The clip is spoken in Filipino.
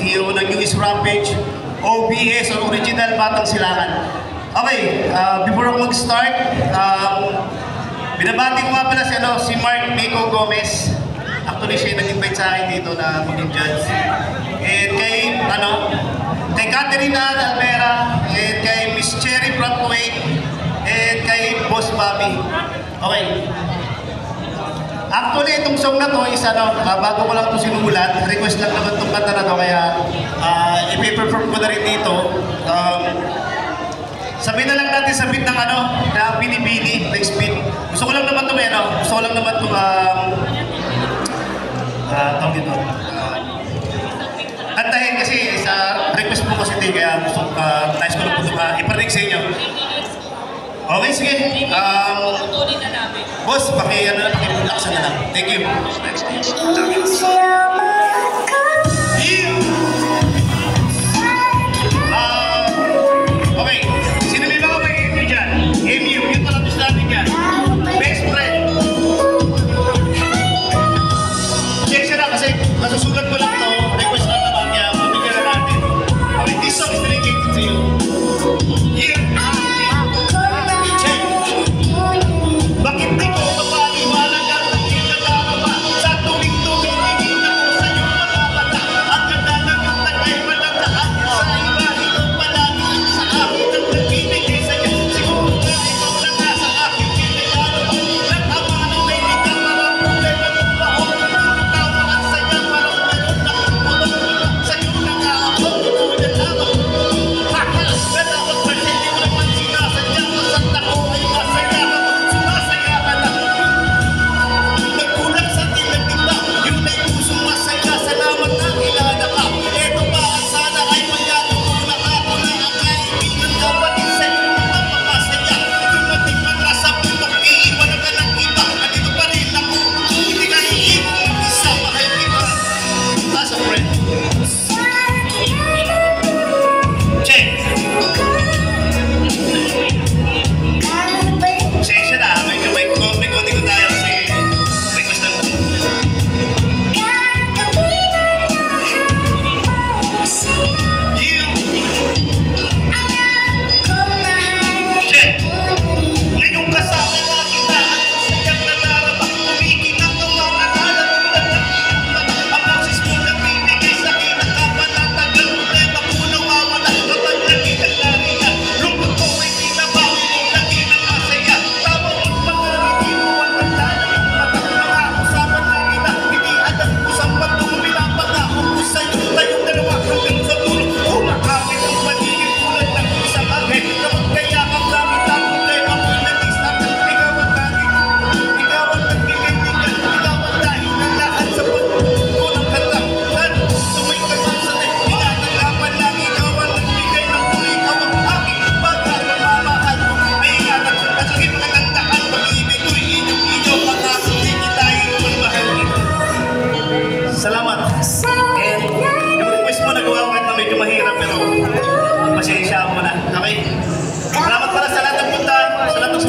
CEO ng US Rampage, OBS, or Original Batang Silangan. Okay, before ako mag-start, binabati ko nga pala si Mark Nico Gomez. Actually, siya yung nag-invite sa akin dito na maging judge. And kay Catherine Almera, and kay Miss Cherry from Kuwait, and kay Boss Bobby. Okay. Actually, itong song na to is bago ko lang ito sinulat, request lang naman itong kanta na to, kaya i-perform ko na rin dito. Sabihin na lang natin sa beat ng na Binibini, next beat. Gusto ko lang naman ito gusto ko lang naman ito tawag dito. Kantahin kasi sa request mo kasi ito, kaya gusto nice ko lang ito iparig sa inyo. Okay, sige. Boss, pakibulaksan na lang. Thank you. Okay, sino may mga mag-MU dyan? MU, yun palang gusto natin dyan. Best friend. Check siya na kasi nasusulat ko lang to. Request lang naman niya. Mabigyan na natin. Okay, this song is dedicated to you. Yeah. Bakit di ko mapaliwanag ang nagkakatawa sa tuwing-tuwing tingin ako sa'yo malamata? Ang ganda ng iyong tagay malataan sa iba, ikaw palagi sa akin ang nagbibigay sa'yo. Siguro nga ikaw lang nasa aking pinagano mo. Nag-ama ng may ligaw, parang problema ng baon. Tawa at saya, parang meron na putong sa'yo na nga ako. Tutunan lamang. Haha, natawag pa siya, di mo naman sinasadya. Masakta ko ay masaya ako. Sumasaya ka na. Nagkulang sa tinagdita, yun ay pusong masaya. Salamat na kilala ka. Eto ba at sana ay magyano muna ako na ang kaibigan kapatid sa'yo mapapasaya. Dumating man na sa putok, iiwan ka ng iba. Andito pa rin ako, hindi ka iiwan mag-isa, mahal kita. As a friend. Check. Pasensya na, medyo may konti ko tayo kasi request lang. Check. Ngayong kasama na kita, ang sayang na naraba, umikinang ang mga nalagputan ng iyong mata. Ang boses mo nagbibigay sa kinakapanatagal, problema ko nawawala kapag nakitang nariyan. Lungkot ko ay tinabawi mo, lagi ng masaya. Tama ang pangarap, inuwan ang dala ng mata. Mga usapan na kita, hindi alam kung saan patungo. Pinapangako ko sa'yo, tayong dalawa hanggang sa dulo. Umakapit ang paligid tulad ng isang angel. Kapag kaya kang gamit ang problema mo'y nag-isang. Ikaw ang tanging, ikaw ang nagbigay-bigay. Ikaw ang dahil ng lahat sa pagpupo ng katangkan. Sumay ka man sa atin, pinatanggapan lang. Ikaw ang nagbigay ng tuloy. Ikaw ang aking bagay na mamahal mo. May ingatan at laging makatandaan. Pag-ibig ko'y inyong-inyo. Pangako di kita iwan mahal nito. Salamat. And yung request mo nagawa ko na medyo mahirap pero pasensya mo na. Okay? Salamat pala sa lahat ng punta, sa lahat ng